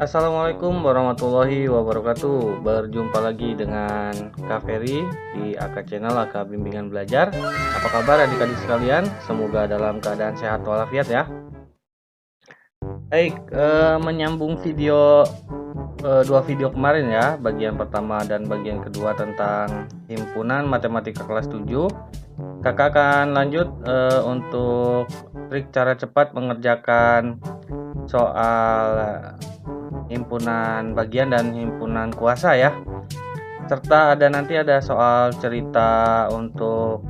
Assalamualaikum warahmatullahi wabarakatuh. Berjumpa lagi dengan Kak Ferry di AK Channel AK Bimbingan Belajar. Apa kabar adik-adik sekalian? Semoga dalam keadaan sehat walafiat ya. Baik, menyambung dua video kemarin ya, bagian pertama dan bagian kedua tentang himpunan matematika kelas 7. Kakak akan lanjut untuk trik cara cepat mengerjakan soal himpunan bagian dan himpunan kuasa ya, serta nanti ada soal cerita untuk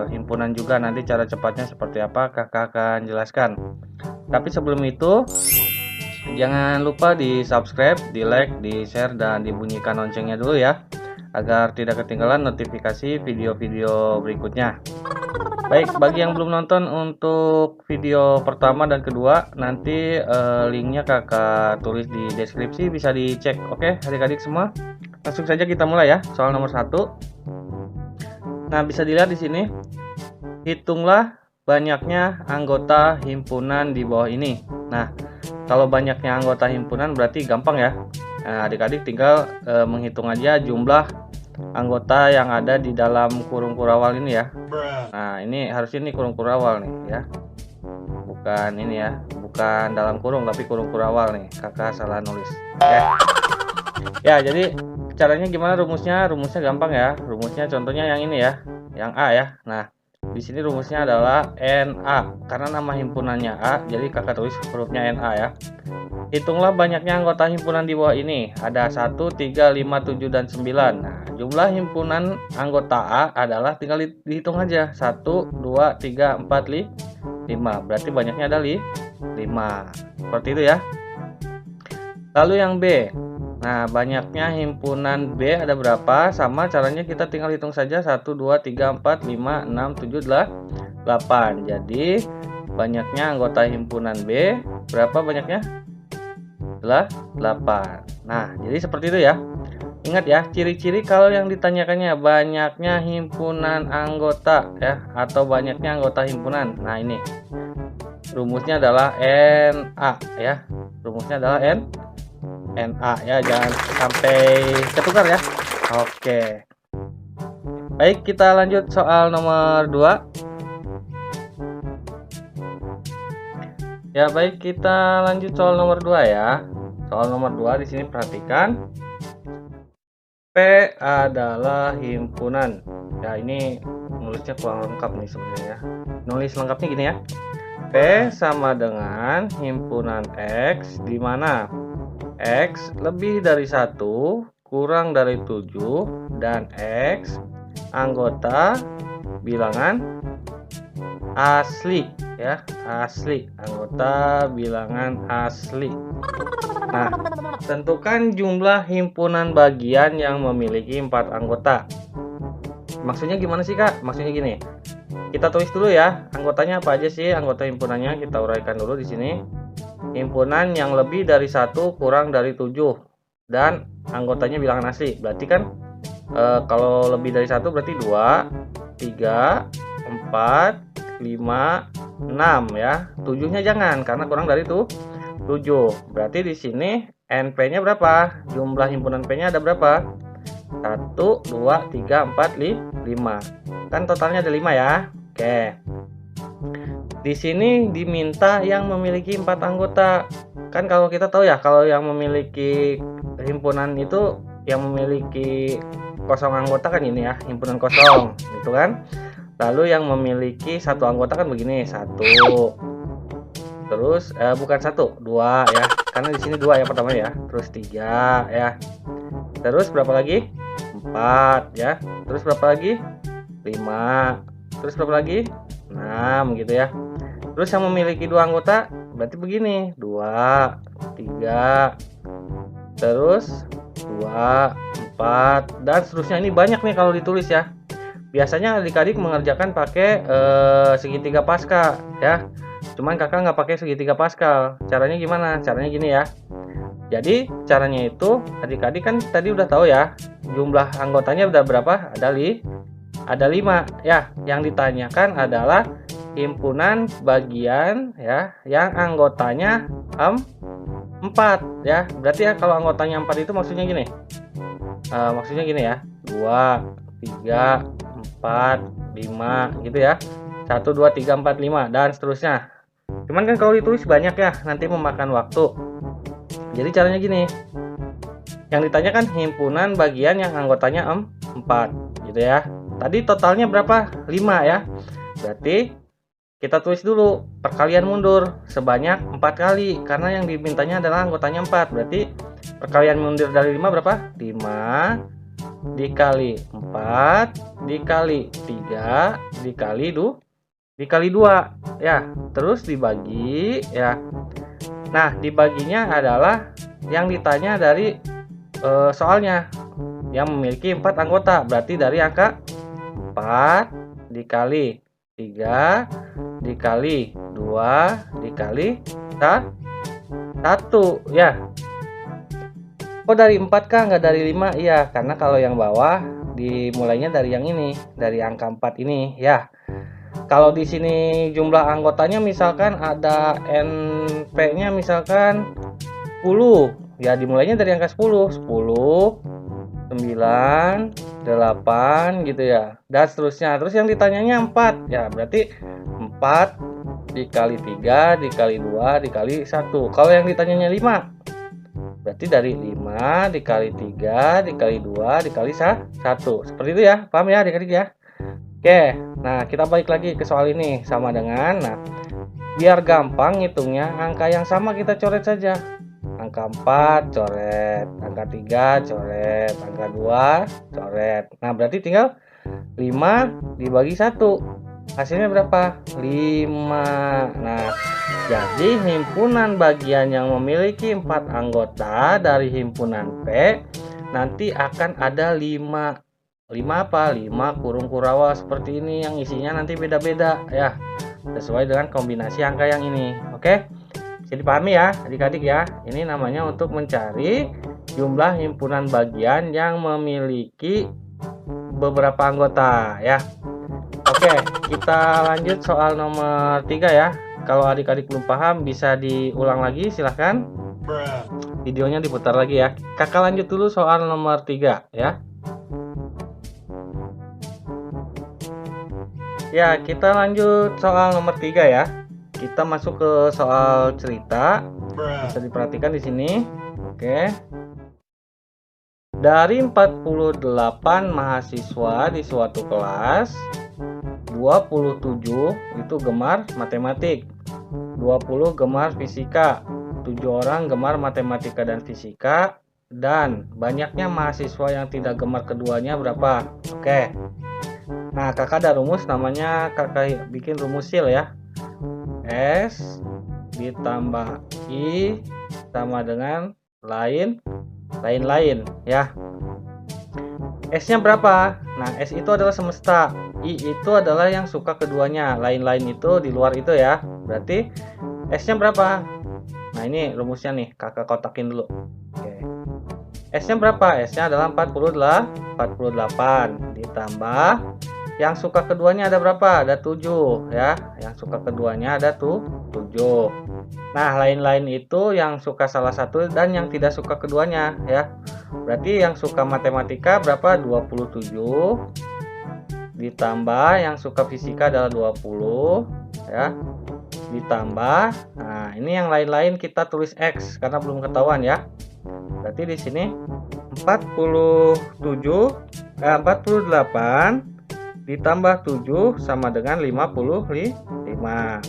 himpunan juga. Nanti cara cepatnya seperti apa kakak akan jelaskan. Tapi sebelum itu jangan lupa di subscribe, di like, di share, dan dibunyikan loncengnya dulu ya, agar tidak ketinggalan notifikasi video-video berikutnya. Baik, bagi yang belum nonton untuk video pertama dan kedua, nanti linknya kakak tulis di deskripsi, bisa dicek. Oke adik-adik semua, langsung saja kita mulai ya. Soal nomor 1. Nah, bisa dilihat di sini, hitunglah banyaknya anggota himpunan di bawah ini. Nah, kalau banyaknya anggota himpunan berarti gampang ya. Nah, adik-adik tinggal menghitung aja jumlah anggota yang ada di dalam kurung kurawal ini ya. Nah, ini harusnya ini kurung kurawal nih ya, bukan ini ya, bukan dalam kurung tapi kurung kurawal nih, kakak salah nulis. Oke ya, jadi caranya gimana rumusnya? Rumusnya gampang ya. Rumusnya contohnya yang ini ya, yang A ya. Nah, di sini rumusnya adalah NA, karena nama himpunannya A, jadi kakak tulis hurufnya NA ya. Hitunglah banyaknya anggota himpunan di bawah ini. Ada 1, 3, 5, 7, dan 9. Nah, jumlah himpunan anggota A adalah tinggal dihitung aja. 1, 2, 3, 4, 5. Berarti banyaknya ada 5. Seperti itu ya. Lalu yang B. Nah, banyaknya himpunan B ada berapa? Sama caranya kita tinggal hitung saja. 1, 2, 3, 4, 5, 6, 7, 8. Jadi, banyaknya anggota himpunan B berapa banyaknya? 8. Nah, jadi seperti itu ya. Ingat ya, ciri-ciri kalau yang ditanyakannya banyaknya himpunan anggota ya, atau banyaknya anggota himpunan. Nah, ini rumusnya adalah NA ya. Rumusnya adalah NA ya, jangan sampai ketukar ya. Oke. Baik, kita lanjut soal nomor 2. Ya, baik, kita lanjut soal nomor 2 ya. Soal nomor 2 di sini perhatikan. P adalah himpunan. Ya, ini nulisnya kurang lengkap nih sebenarnya ya. Nulis lengkapnya gini ya. P sama dengan himpunan X di mana X lebih dari 1, kurang dari 7, dan X anggota bilangan asli ya, asli, anggota bilangan asli. Nah, tentukan jumlah himpunan bagian yang memiliki 4 anggota. Maksudnya gimana sih kak? Maksudnya gini, kita tulis dulu ya, anggotanya apa aja sih anggota himpunannya, kita uraikan dulu di sini. Himpunan yang lebih dari 1, kurang dari 7, dan anggotanya bilangan asli. Berarti kan kalau lebih dari 1 berarti 2, 3, 4, 5, 6 ya. 7-nya jangan karena kurang dari 7. Berarti di sini NP-nya berapa? Jumlah himpunan P-nya ada berapa? 1, 2, 3, 4, 5. Kan totalnya ada 5 ya. Oke. Di sini diminta yang memiliki 4 anggota. Kan kalau kita tahu ya, kalau yang memiliki himpunan itu yang memiliki kosong anggota kan ini ya, himpunan kosong gitu kan. Lalu yang memiliki 1 anggota kan begini, 1. Terus bukan 1, 2 ya. Karena di sini 2 ya pertama ya. Terus 3 ya. Terus berapa lagi? 4 ya. Terus berapa lagi? 5. Terus berapa lagi? 6 gitu ya. Terus yang memiliki 2 anggota berarti begini, 2, 3. Terus 2, 4, dan seterusnya. Ini banyak nih kalau ditulis ya. Biasanya adik-adik mengerjakan pakai segitiga Pascal ya. Cuman kakak nggak pakai segitiga Pascal. Caranya gimana? Caranya gini ya. Jadi caranya itu adik-adik kan tadi udah tahu ya, jumlah anggotanya udah berapa? Ada 5 ya. Yang ditanyakan adalah himpunan bagian ya yang anggotanya 4 ya. Berarti ya kalau anggotanya 4 itu maksudnya gini. Maksudnya gini ya. 2, 3, 4, 5 gitu ya. 1, 2, 3, 4, 5 dan seterusnya. Cuman kan kalau ditulis banyak ya, nanti memakan waktu. Jadi caranya gini. Yang ditanyakan himpunan bagian yang anggotanya 4 gitu ya. Tadi totalnya berapa? 5 ya. Berarti kita tulis dulu perkalian mundur sebanyak 4 kali karena yang dimintanya adalah anggotanya 4. Berarti perkalian mundur dari 5 berapa? 5 dikali 4 dikali 3 dikali 2 ya. Terus dibagi ya. Nah, dibaginya adalah yang ditanya dari soalnya yang memiliki 4 anggota. Berarti dari angka 4 dikali 3 dikali 2 dikali 1 ya. Oh, dari 4 kah nggak dari 5? Iya, karena kalau yang bawah dimulainya dari yang ini, dari angka 4 ini ya. Kalau di sini jumlah anggotanya misalkan ada NP-nya misalkan 10, ya dimulainya dari angka 10, 9, 8 gitu ya. Dan seterusnya. Terus yang ditanyanya 4. Ya, berarti 4 dikali 3 dikali 2 dikali 1. Kalau yang ditanyanya 5, berarti dari 5 dikali 3 dikali 2 dikali 1. Seperti itu ya. Paham ya adik-adik ya? Oke, nah kita balik lagi ke soal ini. Sama dengan, nah biar gampang ngitungnya, angka yang sama kita coret saja. Angka 4 coret, angka 3 coret, angka 2 coret. Nah berarti tinggal 5 dibagi 1. Hasilnya berapa? 5. Nah, jadi himpunan bagian yang memiliki 4 anggota dari himpunan P nanti akan ada 5. 5 apa? 5 kurung Kurawa seperti ini yang isinya nanti beda-beda ya. Sesuai dengan kombinasi angka yang ini. Oke? Bisa dipahami ya adik-adik ya. Ini namanya untuk mencari jumlah himpunan bagian yang memiliki beberapa anggota ya. Oke, kita lanjut soal nomor 3 ya. Kalau adik-adik belum paham bisa diulang lagi, silahkan. Videonya diputar lagi ya. Kakak lanjut dulu soal nomor 3 ya. Ya, kita lanjut soal nomor 3 ya. Kita masuk ke soal cerita. Bisa diperhatikan di sini. Oke. Dari 48 mahasiswa di suatu kelas, 27 itu gemar matematik, 20 gemar fisika, 7 orang gemar matematika dan fisika, dan banyaknya mahasiswa yang tidak gemar keduanya berapa? Oke. Nah, kakak ada rumus, namanya kakak bikin rumus sil ya. S ditambah I sama dengan lain-lain ya. S-nya berapa? Nah, S itu adalah semesta, I itu adalah yang suka keduanya, lain-lain itu di luar itu ya. Berarti S-nya berapa? Nah, ini rumusnya nih, kakak kotakin dulu. Oke. S-nya berapa? S-nya adalah 48 ditambah yang suka keduanya ada berapa? Ada 7 ya. Yang suka keduanya ada 7. Nah, lain-lain itu yang suka salah satu dan yang tidak suka keduanya ya. Berarti yang suka matematika berapa? 27 ditambah yang suka fisika adalah 20 ya. Ditambah, nah ini yang lain-lain kita tulis X karena belum ketahuan ya. Berarti di sini 48 ditambah 7 sama dengan 55.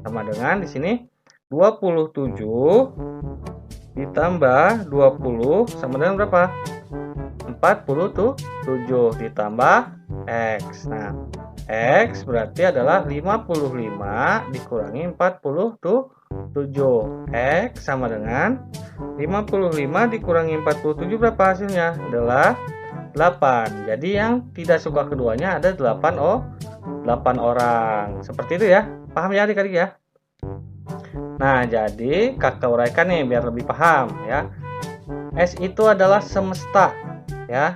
Sama dengan di sini 27 ditambah 20 sama dengan berapa? 47 ditambah X. Nah, X berarti adalah 55 dikurangi 47. X sama dengan 55 dikurangi 47 berapa hasilnya? Adalah 8. Jadi yang tidak suka keduanya ada 8 orang. Seperti itu ya. Paham ya adik-adik ya? Nah, jadi kakak uraikan nih biar lebih paham ya. S itu adalah semesta ya.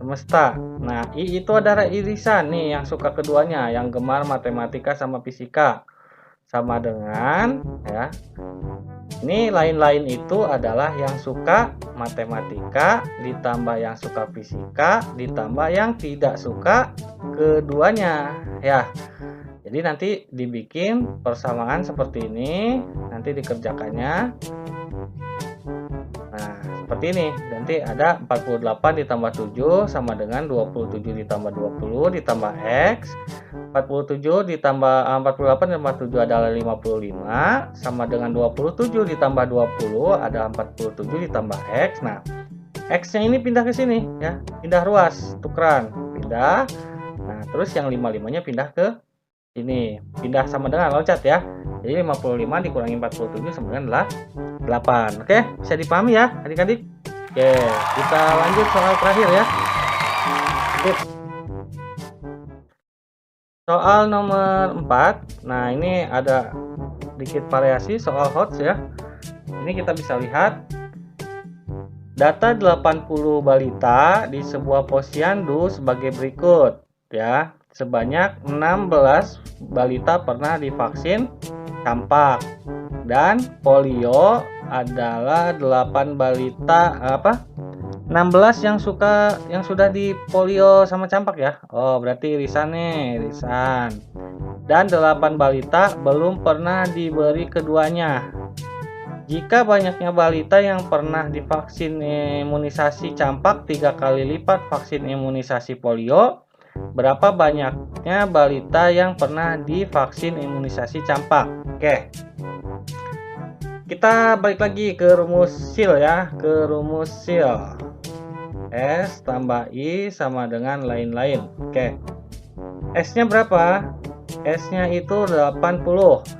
Semesta. Nah, I itu adalah irisan nih yang suka keduanya, yang gemar matematika sama fisika. Sama dengan ya. Ini lain-lain itu adalah yang suka matematika, ditambah yang suka fisika, ditambah yang tidak suka keduanya ya. Jadi nanti dibikin persamaan seperti ini, nanti dikerjakannya. Nah, seperti ini. Nanti ada 48 ditambah 7 sama dengan 27 ditambah 20 ditambah X. 47 ditambah 48 ditambah 7 adalah 55 sama dengan 27 ditambah 20 ada 47 ditambah X. Nah, X-nya ini pindah ke sini ya, pindah ruas, tukeran, pindah. Nah, terus yang 55-nya pindah ke ini, pindah sama dengan loncat ya. Jadi 55 dikurangi 47 sama dengan 8. Oke, bisa dipahami ya adik-adik? Oke, kita lanjut soal terakhir ya. Oke. Soal nomor 4. Nah, ini ada sedikit variasi soal HOTS ya. Ini kita bisa lihat data 80 balita di sebuah posyandu sebagai berikut ya. Sebanyak 16 balita pernah divaksin campak dan polio adalah 8 balita 16 yang sudah di polio sama campak ya. Oh, berarti irisan nih, irisan. Dan 8 balita belum pernah diberi keduanya. Jika banyaknya balita yang pernah divaksin imunisasi campak 3 kali lipat vaksin imunisasi polio, berapa banyaknya balita yang pernah divaksin imunisasi campak? Oke. Kita balik lagi ke rumus SIL ya, ke rumus SIL. S tambah I sama dengan lain-lain. Oke. S-nya berapa? S-nya itu 80,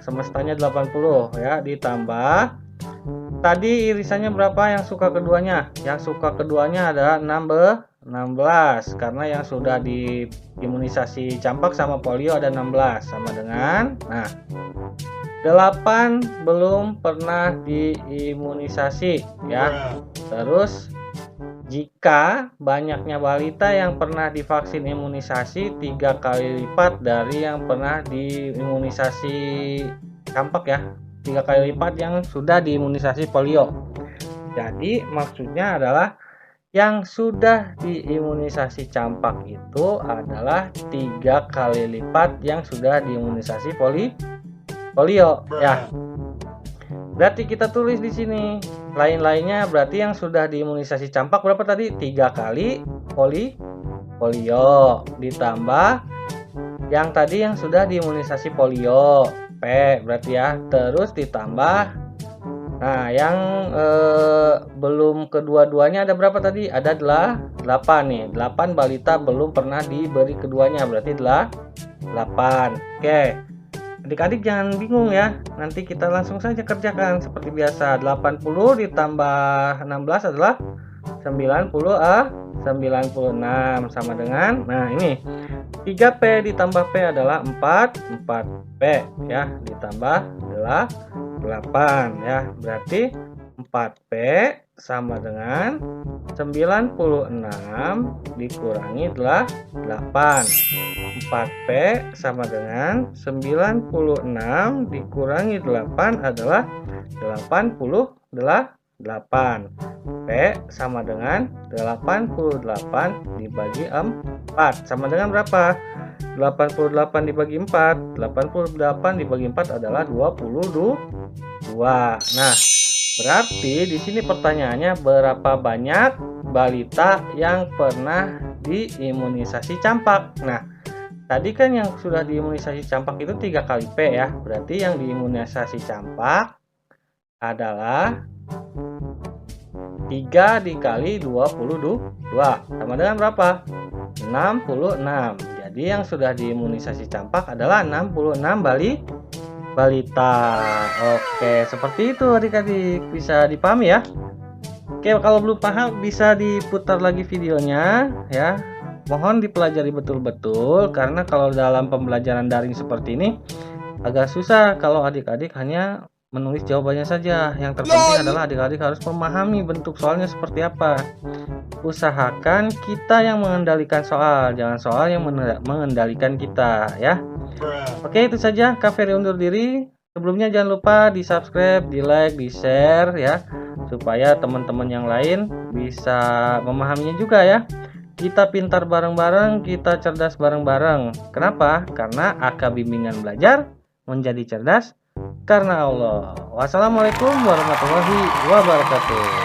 semestanya 80 ya, ditambah tadi irisannya berapa yang suka keduanya? Yang suka keduanya adalah 16 karena yang sudah diimunisasi campak sama polio ada 16 sama dengan 8 belum pernah diimunisasi ya. Terus jika banyaknya balita yang pernah divaksin imunisasi 3 kali lipat dari yang pernah diimunisasi campak ya, 3 kali lipat yang sudah diimunisasi polio. Jadi maksudnya adalah yang sudah diimunisasi campak itu adalah 3 kali lipat yang sudah diimunisasi polio ya. Berarti kita tulis di sini lain-lainnya, berarti yang sudah diimunisasi campak berapa tadi? 3 kali polio ditambah yang tadi yang sudah diimunisasi polio P berarti ya, terus ditambah yang belum kedua-duanya ada berapa tadi? Ada 8 nih, 8 balita belum pernah diberi keduanya berarti 8. Oke, adik-adik jangan bingung ya, nanti kita langsung saja kerjakan seperti biasa. 80 ditambah 16 adalah 96 sama dengan, nah ini 3P ditambah P adalah 4P ya, ditambah 8 ya, berarti 4P sama dengan 96 dikurangi 8. 4P sama dengan 96 dikurangi 8 adalah 88. P sama dengan 88 dibagi 4 sama dengan berapa? 88 dibagi 4, 88 dibagi 4 adalah 22. Nah, berarti di sini pertanyaannya berapa banyak balita yang pernah diimunisasi campak? Nah, tadi kan yang sudah diimunisasi campak itu 3 kali P ya. Berarti yang diimunisasi campak adalah 3 dikali 22 sama dengan berapa? 66. Jadi yang sudah diimunisasi campak adalah 66 balita. Oke, seperti itu adik-adik, bisa dipahami ya. Oke, kalau belum paham bisa diputar lagi videonya ya. Mohon dipelajari betul-betul karena kalau dalam pembelajaran daring seperti ini agak susah kalau adik-adik hanya menulis jawabannya saja. Yang terpenting adalah adik-adik harus memahami bentuk soalnya seperti apa. Usahakan kita yang mengendalikan soal, jangan soal yang mengendalikan kita ya. Oke, itu saja. Kak Ferry undur diri. Sebelumnya jangan lupa di-subscribe, di-like, di-share ya, supaya teman-teman yang lain bisa memahaminya juga ya. Kita pintar bareng-bareng, kita cerdas bareng-bareng. Kenapa? Karena AK Bimbingan Belajar menjadi cerdas karena Allah. Wassalamualaikum warahmatullahi wabarakatuh.